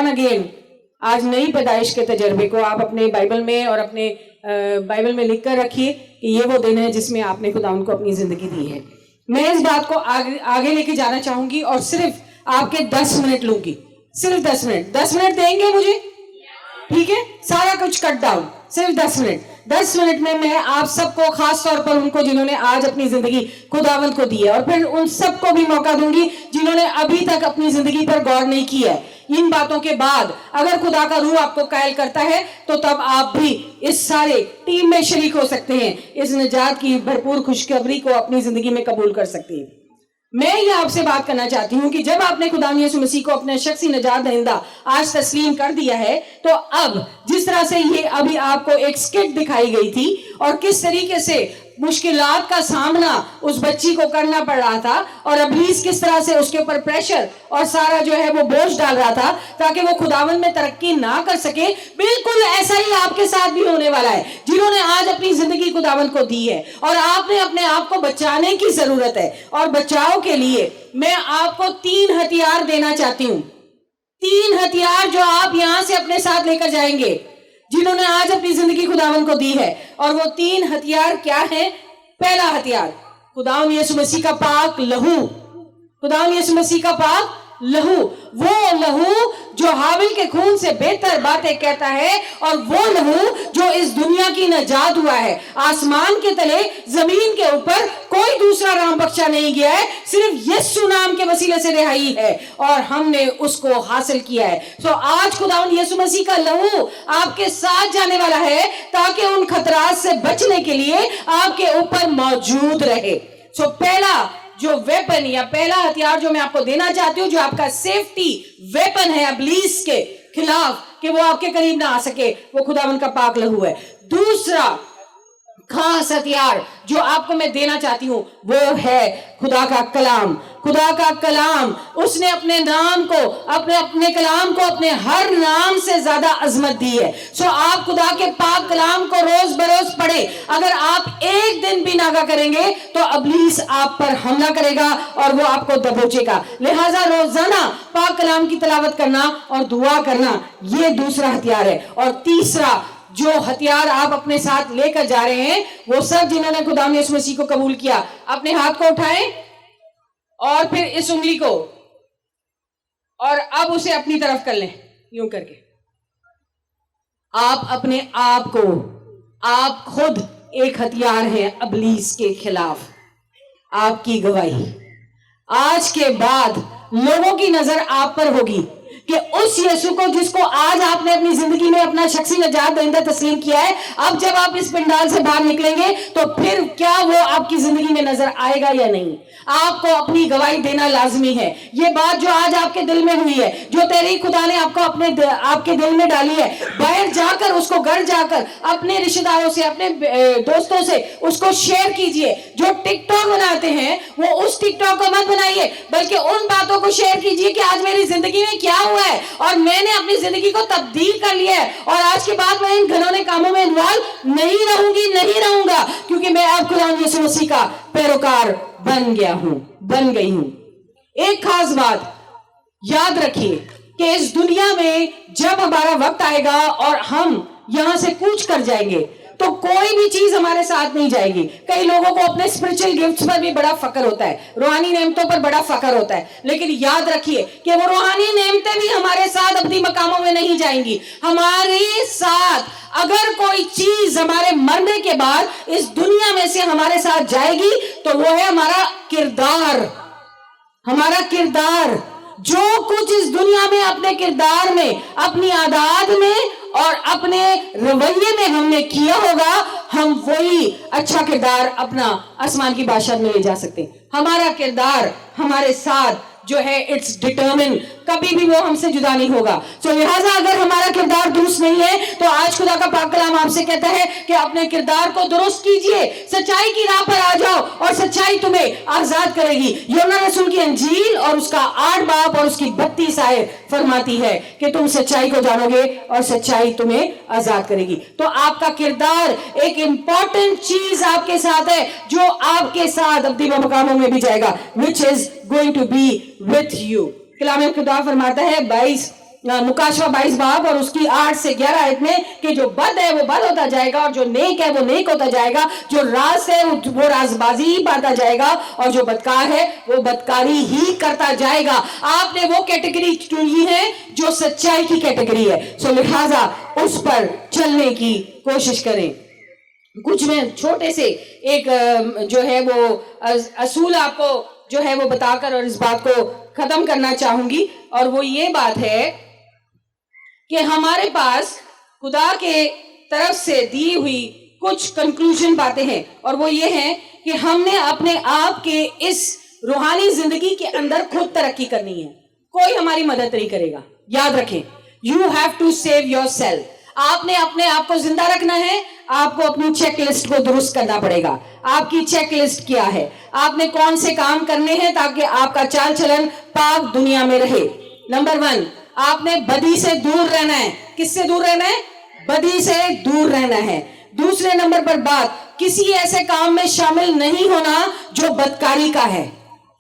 born again, آج نئی پیدائش کے تجربے کو آپ اپنے بائبل میں اور اپنے بائبل میں لکھ کر رکھیے کہ یہ وہ دن ہے جس میں آپ نے خداوند کو اپنی زندگی دی ہے. میں اس بات کو آگے لے کے جانا چاہوں گی اور صرف آپ کے 10 منٹ لوں گی, صرف 10 منٹ دیں گے مجھے؟ ٹھیک ہے, سارا کچھ کٹ ڈاؤن, صرف 10 منٹ میں آپ سب کو, خاص طور پر ان کو جنہوں نے آج اپنی زندگی خداوند کو دی ہے, اور پھر ان سب کو بھی موقع دوں گی جنہوں نے ابھی تک اپنی زندگی پر غور نہیں کیا ہے. ان باتوں کے بعد اگر خدا کا روح آپ کو قائل کرتا ہے تو تب آپ بھی اس سارے ٹیم میں شریک ہو سکتے ہیں, اس نجات کی بھرپور خوشخبری کو اپنی زندگی میں قبول کر سکتے ہیں. میں یہ آپ سے بات کرنا چاہتی ہوں کہ جب آپ نے خدا یسوع مسیح کو اپنے شخصی نجات دہندہ آج تسلیم کر دیا ہے, تو اب جس طرح سے یہ ابھی آپ کو ایک سکٹ دکھائی گئی تھی اور کس طریقے سے مشکلات کا سامنا اس بچی کو کرنا پڑ رہا تھا, اور ابلیس کس طرح سے اس کے اوپر پریشر اور سارا جو ہے وہ بوجھ ڈال رہا تھا تاکہ وہ خداوند میں ترقی نہ کر سکے, بالکل ایسا ہی آپ کے ساتھ بھی ہونے والا ہے. جنہوں نے آج اپنی زندگی خداوند کو دی ہے اور آپ نے اپنے آپ کو بچانے کی ضرورت ہے, اور بچاؤ کے لیے میں آپ کو 3 ہتھیار دینا چاہتی ہوں. 3 ہتھیار جو آپ یہاں سے اپنے ساتھ لے کر جائیں گے جنہوں نے آج اپنی زندگی خداوند کو دی ہے. اور وہ 3 ہتھیار کیا ہیں؟ پہلا ہتھیار خداوند یسوع مسیح کا پاک لہو. خداوند یسوع مسیح کا پاک لہو, وہ لہو جو حابل کے خون سے بہتر باتیں کہتا ہے, اور وہ لہو جو اس دنیا کی نجات ہوا ہے. آسمان کے تلے زمین کے اوپر کوئی دوسرا نام بخشا نہیں گیا ہے, صرف یسوع نام کے وسیلے سے رہائی ہے, اور ہم نے اس کو حاصل کیا ہے. سو آج خداوند یسوع مسیح کا لہو آپ کے ساتھ جانے والا ہے تاکہ ان خطرات سے بچنے کے لیے آپ کے اوپر موجود رہے. سو پہلا جو ویپن یا پہلا ہتھیار جو میں آپ کو دینا چاہتی ہوں, جو آپ کا سیفٹی ویپن ہے ابلیس کے خلاف کہ وہ آپ کے قریب نہ آ سکے, وہ خداوند کا پاک لہو ہے. دوسرا خاص ہتھیار جو آپ کو میں دینا چاہتی ہوں وہ ہے خدا کا کلام. خدا کا کلام, اس نے اپنے نام کو, اپنے کلام کو اپنے ہر نام سے زیادہ عظمت دی ہے. سو آپ خدا کے پاک کلام کو روز بروز پڑھیں. اگر آپ ایک دن بھی ناغہ کریں گے تو ابلیس آپ پر حملہ کرے گا اور وہ آپ کو دبوچے گا. لہٰذا روزانہ پاک کلام کی تلاوت کرنا اور دعا کرنا, یہ دوسرا ہتھیار ہے. اور تیسرا جو ہتھیار آپ اپنے ساتھ لے کر جا رہے ہیں, وہ سب جنہوں نے خدا یسوع مسیح کو قبول کیا, اپنے ہاتھ کو اٹھائیں اور پھر اس انگلی کو, اور اب اسے اپنی طرف کر لیں یوں کر کے. آپ اپنے آپ کو, آپ خود ایک ہتھیار ہیں ابلیس کے خلاف. آپ کی گواہی آج کے بعد لوگوں کی نظر آپ پر ہوگی کہ اس یسوع کو جس کو آج آپ نے اپنی زندگی میں اپنا شخصی نجات دہندہ تسلیم کیا ہے, اب جب آپ اس پنڈال سے باہر نکلیں گے تو پھر کیا وہ آپ کی زندگی میں نظر آئے گا یا نہیں؟ آپ کو اپنی گواہی دینا لازمی ہے. یہ بات جو آج آپ کے دل میں ہوئی ہے, جو تحریک خدا نے آپ کو آپ کے دل میں ڈالی ہے, باہر جا کر اس کو, گھر جا کر اپنے رشتہ داروں سے, اپنے دوستوں سے اس کو شیئر کیجئے. جو ٹک ٹاک بناتے ہیں وہ اس ٹک ٹاک کو مت بنائیے, بلکہ ان باتوں کو شیئر کیجئے کہ آج میری زندگی میں کیا ہوا ہے اور میں نے اپنی زندگی کو تبدیل کر لیا ہے, اور آج کے بعد میں ان گھنونے کاموں میں انوالو نہیں رہوں گا, کیونکہ میں اب خداوند یسوع مسیح کا پیروکار بن گئی ہوں. ایک خاص بات یاد رکھیے کہ اس دنیا میں جب ہمارا وقت آئے گا اور ہم یہاں سے کوچ کر جائیں گے تو کوئی بھی چیز ہمارے ساتھ نہیں جائے گی. کئی لوگوں کو اپنے اسپرچل گفٹس پر بھی بڑا فخر ہوتا ہے, روحانی نعمتوں پر بڑا فخر ہوتا ہے, لیکن یاد رکھیے کہ وہ روحانی نعمتیں بھی ہمارے ساتھ ابدی مقاموں میں نہیں جائیں گی. ہمارے ساتھ اگر کوئی چیز ہمارے مرنے کے بعد اس دنیا میں سے ہمارے ساتھ جائے گی تو وہ ہے ہمارا کردار. ہمارا کردار, جو کچھ اس دنیا میں اپنے کردار میں, اپنی عادات میں اور اپنے رویے میں ہم نے کیا ہوگا, ہم وہی اچھا کردار اپنا آسمان کی بادشاہت میں لے جا سکتے ہیں. ہمارا کردار ہمارے ساتھ جو ہے اٹس ڈٹرمن, کبھی بھی وہ ہم سے جدا نہیں ہوگا. سو لہٰذا اگر ہمارا کردار درست نہیں ہے تو آج خدا کا پاک کلام آپ سے کہتا ہے کہ اپنے کردار کو درست کیجئے, سچائی کی راہ پر آ جاؤ اور سچائی تمہیں آزاد کرے گی. یوحنا رسول کی انجیل اور اس کا 8 باب اور اس کی 32 آیت فرماتی ہے کہ تم سچائی کو جانو گے اور سچائی تمہیں آزاد کرے گی. تو آپ کا کردار ایک امپورٹنٹ چیز آپ کے ساتھ ہے جو آپ کے ساتھ ابدی مقاموں میں بھی جائے گا, which is going to be with you. کلام خدا فرماتا ہے 22 मुकाशवा 22 बाब और उसकी 8 से 11 आयत में कि जो बद है वो बद होता जाएगा और जो नेक है वो नेक होता जाएगा, जो राज है वो राजबाजी ही पाता जाएगा और जो बदकार है वो बदकारी ही करता जाएगा। आपने वो कैटेगरी चुनी है जो सच्चाई की कैटेगरी है, सो लिहाजा उस पर चलने की कोशिश करें। कुछ मैं छोटे से एक जो है वो असूल आपको जो है वो बताकर और इस बात को खत्म करना चाहूंगी, और वो ये बात है कि हमारे पास खुदा के तरफ से दी हुई कुछ कंक्लूजन बातें हैं, और वो ये है कि हमने अपने आप के इस रूहानी जिंदगी के अंदर खुद तरक्की करनी है, कोई हमारी मदद नहीं करेगा। याद रखें, you have to save yourself. आपने अपने आप को जिंदा रखना है, आपको अपनी चेक लिस्ट को दुरुस्त करना पड़ेगा। आपकी चेक लिस्ट क्या है, आपने कौन से काम करने हैं ताकि आपका चाल चलन पाक दुनिया में रहे। नंबर 1, आपने बदी से दूर रहना है। किससे दूर रहना है? बदी से दूर रहना है। दूसरे नंबर पर बात, किसी ऐसे काम में शामिल नहीं होना जो बदकारी का है,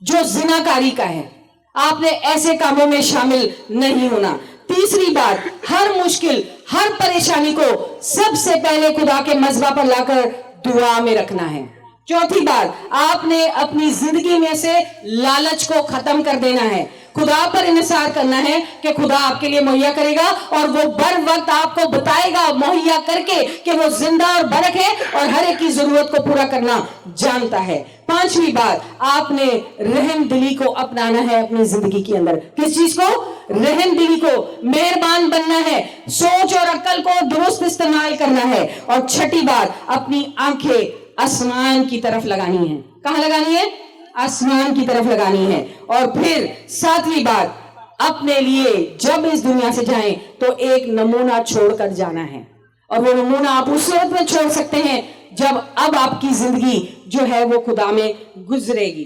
जो जिनाकारी का है। आपने ऐसे कामों में शामिल नहीं होना। तीसरी बात, हर मुश्किल, हर परेशानी को सबसे पहले खुदा के मज़बा पर लाकर दुआ में रखना है। चौथी बात, आपने अपनी जिंदगी में से लालच को खत्म कर देना है। खुदा पर इन्हिसार करना है कि खुदा आपके लिए मुहैया करेगा और वो बर वक्त आपको बताएगा मुहैया करके कि वो जिंदा और बरक है और हर एक की जरूरत को पूरा करना जानता है। पांचवी बात, आपने रहम दिली को अपनाना है अपनी जिंदगी के अंदर। किस चीज को? रहम दिली को। मेहरबान बनना है, सोच और अक्ल को दुरुस्त इस्तेमाल करना है। और छठी बात, अपनी आंखें आसमान की तरफ लगानी है। कहां लगानी है? आसमान की तरफ लगानी है। और फिर सातवीं बात, अपने लिए जब इस दुनिया से जाएं तो एक नमूना छोड़कर जाना है, और वो नमूना आप उस वक्त में छोड़ सकते हैं जब अब आपकी जिंदगी जो है वो खुदा में गुजरेगी।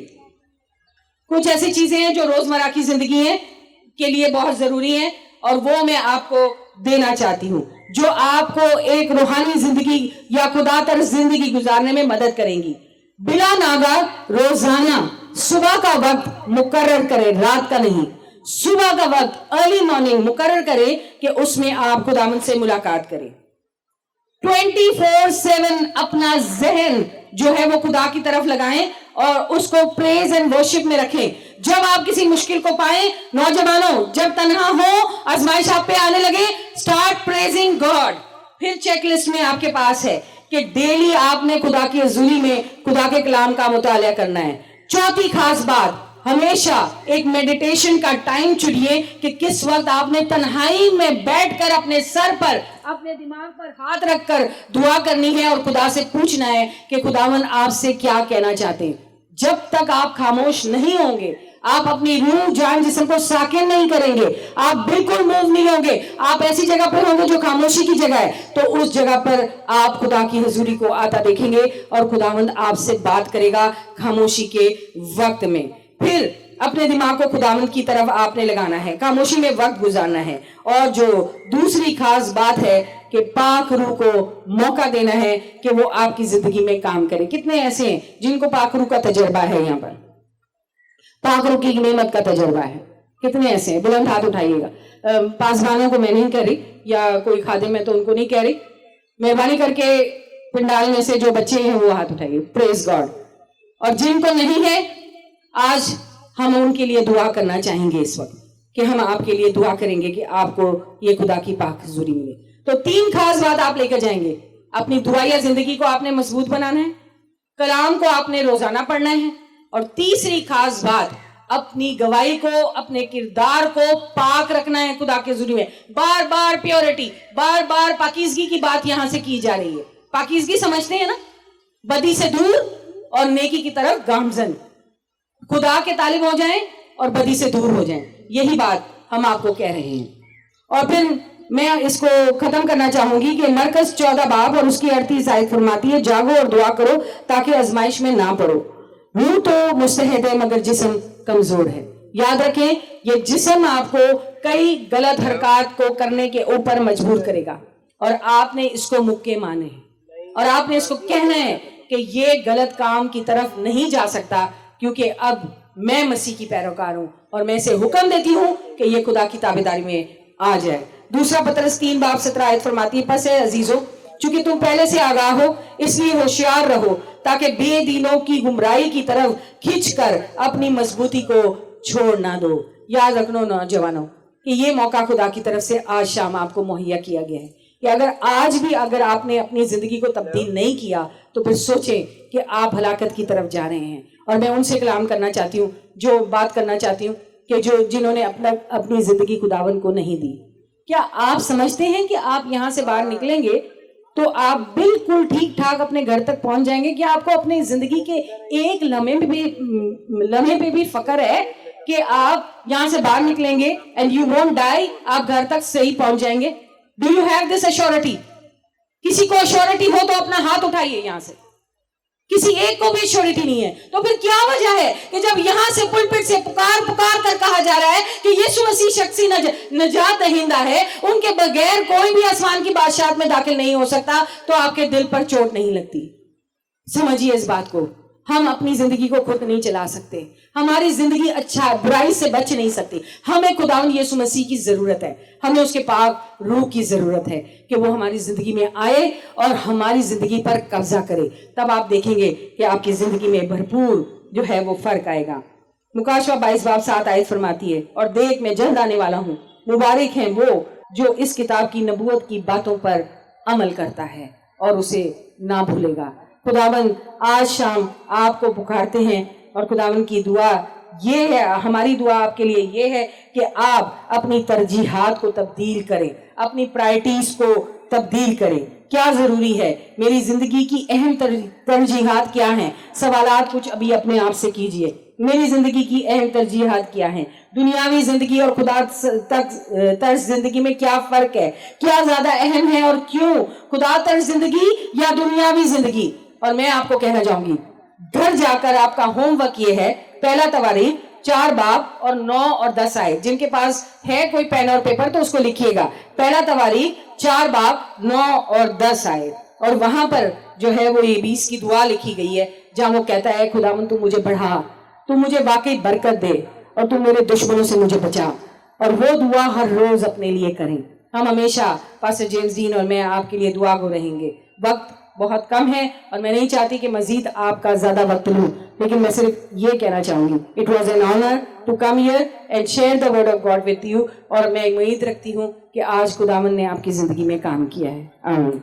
कुछ ऐसी चीजें हैं जो रोजमर्रा की जिंदगी है के लिए बहुत जरूरी है, और वो मैं आपको देना चाहती हूं जो आपको एक रूहानी जिंदगी या खुदा तर जिंदगी गुजारने में मदद करेंगी। बिला नागा रोजाना सुबह का वक्त मुकर्रर करें, रात का नहीं। सुबह का वक्त अर्ली मॉर्निंग मुकर्रर करें कि उसमें आप खुदावंद से मुलाकात करें। 24/7 अपना जहन जो है वो खुदा की तरफ लगाएं और उसको प्रेज एंड वर्शिप में रखें। जब आप किसी मुश्किल को पाएं, नौजवानों, जब तन्हा हो, आजमाइश आप पे आने लगे, स्टार्ट प्रेजिंग गॉड। फिर चेकलिस्ट में आपके पास है कि डेली आपने खुदा की हजूरी में खुदा के कलाम का मुताला करना है। चौथी खास बात, हमेशा एक मेडिटेशन का टाइम चुनिए कि किस वक्त आपने तन्हाई में बैठकर अपने सर पर, अपने दिमाग पर हाथ रखकर दुआ करनी है और खुदा से पूछना है कि खुदावन आपसे क्या कहना चाहते हैं। जब तक आप खामोश नहीं होंगे, आप अपनी रूह जान जिस्म को साकिन नहीं करेंगे, आप बिल्कुल मूव नहीं होंगे, आप ऐसी जगह पर होंगे जो खामोशी की जगह है, तो उस जगह पर आप खुदा की हुजूरी को आता देखेंगे और खुदावंद आपसे बात करेगा खामोशी के वक्त में। फिर अपने दिमाग को खुदावंद की तरफ आपने लगाना है, खामोशी में वक्त गुजारना है। और जो दूसरी खास बात है कि पाक रूह को मौका देना है कि वो आपकी जिंदगी में काम करे। कितने ऐसे हैं जिनको पाक रूह का तजर्बा है? यहाँ पर पाक रूह की नेमत का तजर्बा है। कितने ऐसे हैं? बुलंद हाथ उठाइएगा। पासबानों को मैं नहीं कह रही या कोई खादिम है तो उनको नहीं कह रही, मेहरबानी करके पंडाल में से जो बच्चे हैं वो हाथ उठाइए। Praise God. और जिनको नहीं है, आज हम उनके लिए दुआ करना चाहेंगे इस वक्त कि हम आपके लिए दुआ करेंगे कि आपको ये खुदा की पाक हुजूरी मिले। तो 3 खास बात आप लेकर जाएंगे। अपनी दुआया जिंदगी को आपने मजबूत बनाना है, कलाम को आपने रोजाना पढ़ना है, और तीसरी खास बात, अपनी गवाही को, अपने किरदार को पाक रखना है खुदा के हुजूरी में। बार बार प्योरिटी, बार बार पाकीज़गी की बात यहां से की जा रही है। पाकीज़गी समझते हैं ना? बदी से दूर और नेकी की तरफ गामजन। खुदा के तालिब हो जाएं और बदी से दूर हो जाएं, यही बात हम आपको कह रहे हैं। और फिर मैं इसको खत्म करना चाहूंगी कि मरकज 14 बाब और उसकी 38 आयत फरमाती है, जागो और दुआ करो ताकि आजमाइश में ना पड़ो। रूह तो मुस्तहद है मगर जिस्म कमजोर है। याद रखें, ये जिस्म आपको कई गलत हरकत को करने के ऊपर मजबूर करेगा, और आपने इसको मुक्के माने हैं और आपने इसको कहना है कि ये गलत काम की तरफ नहीं जा सकता, क्योंकि अब मैं मसीह की पैरोकार हूं और मैं इसे हुक्म देती हूं कि ये खुदा की ताबेदारी में आ जाए। दूसरा पतरस 3:17 फरमाती है, पस है अजीजों, चूंकि तुम पहले से आगाह हो इसलिए होशियार रहो, ताकि बेदीनों की गुमराही की तरफ खींचकर अपनी मजबूती को छोड़ ना दो। याद रखना नौजवानों कि ये मौका खुदा की तरफ से आज शाम आपको मुहैया किया गया है कि अगर आज भी अगर आपने अपनी जिंदगी को तब्दील नहीं किया तो फिर सोचें कि आप हलाकत की तरफ जा रहे हैं। और मैं उनसे कलाम करना चाहती हूँ, जो बात करना चाहती हूँ कि जिन्होंने अपनी जिंदगी खुदावन को नहीं दी। क्या आप समझते हैं कि आप यहाँ से बाहर निकलेंगे तो आप बिल्कुल ठीक ठाक अपने घर तक पहुंच जाएंगे? क्या आपको अपनी जिंदगी के एक लम्हे पे भी फक्र है कि आप यहाँ से बाहर निकलेंगे एंड यू वोंट डाई, आप घर तक सही पहुंच जाएंगे? Do you have this assurity? किसी को एश्योरिटी हो तो अपना हाथ उठाइए यहाँ से। किसी एक को भी एश्योरिटी नहीं है। तो फिर क्या वजह है कि जब यहां से पुलपिट से पुकार कर कहा जा रहा है कि यीशु मसीह शख्सी नजात दहिंदा है, उनके बगैर कोई भी आसमान की बादशाहत में दाखिल नहीं हो सकता, तो आपके दिल पर चोट नहीं लगती? समझिए इस बात को। हम अपनी जिंदगी को खुद नहीं चला सकते। हमारी जिंदगी अच्छा बुराई से बच नहीं सकती। हमें खुदावंद यीशु मसीह की जरूरत है। हमें उसके पाक रूह की जरूरत है कि वो हमारी जिंदगी में आए और हमारी जिंदगी पर कब्जा करे। तब आप देखेंगे कि आपकी जिंदगी में भरपूर जो है वो फर्क आएगा। मुकाशवा 22:7 फरमाती है, और देख मैं जल्द आने वाला हूँ, मुबारक है वो जो इस किताब की नबूवत की बातों पर अमल करता है और उसे ना भूलेगा। खुदावंद आज शाम आपको पुकारते हैं और खुदावंद की दुआ ये है, हमारी दुआ आपके लिए ये है कि आप अपनी तरजीहात को तब्दील करें, अपनी प्रायोरिटीज को तब्दील करें। क्या जरूरी है? मेरी जिंदगी की अहम तरजीहात क्या हैं? सवालात कुछ अभी अपने आप से कीजिए। मेरी जिंदगी की अहम तरजीहात क्या हैं? दुनियावी जिंदगी और खुदा तक तर्ज जिंदगी में क्या फर्क है? क्या ज्यादा अहम है और क्यों? खुदा तर्ज जिंदगी या दुनियावी जिंदगी? और मैं आपको कहना चाहूंगी, घर जाकर आपका होमवर्क ये है, पहला तवारीख 4 बाब और 9 और 10 आए। जिनके पास है कोई पेन और पेपर तो उसको लिखिएगा। पहला तवारीख 4 बाब 9 और 10 आए, और वहां पर जो है वो ये 20 की दुआ लिखी गई है, जहां वो कहता है, खुदावन तू मुझे बढ़ा, तू मुझे वाकई बरकत दे, और तू मेरे दुश्मनों से मुझे बचा। और वो दुआ हर रोज अपने लिए करें। हम हमेशा पास्टर जेम्स डीन और मैं आपके लिए दुआ गो रहेंगे। वक्त बहुत कम है और मैं नहीं चाहती कि मजीद आपका ज्यादा वक्त लूं, लेकिन मैं सिर्फ ये कहना चाहूंगी, it was an honour to come here and share the word of God with you. और मैं उम्मीद रखती हूँ कि आज खुदावन ने आपकी जिंदगी में काम किया है। आमीन।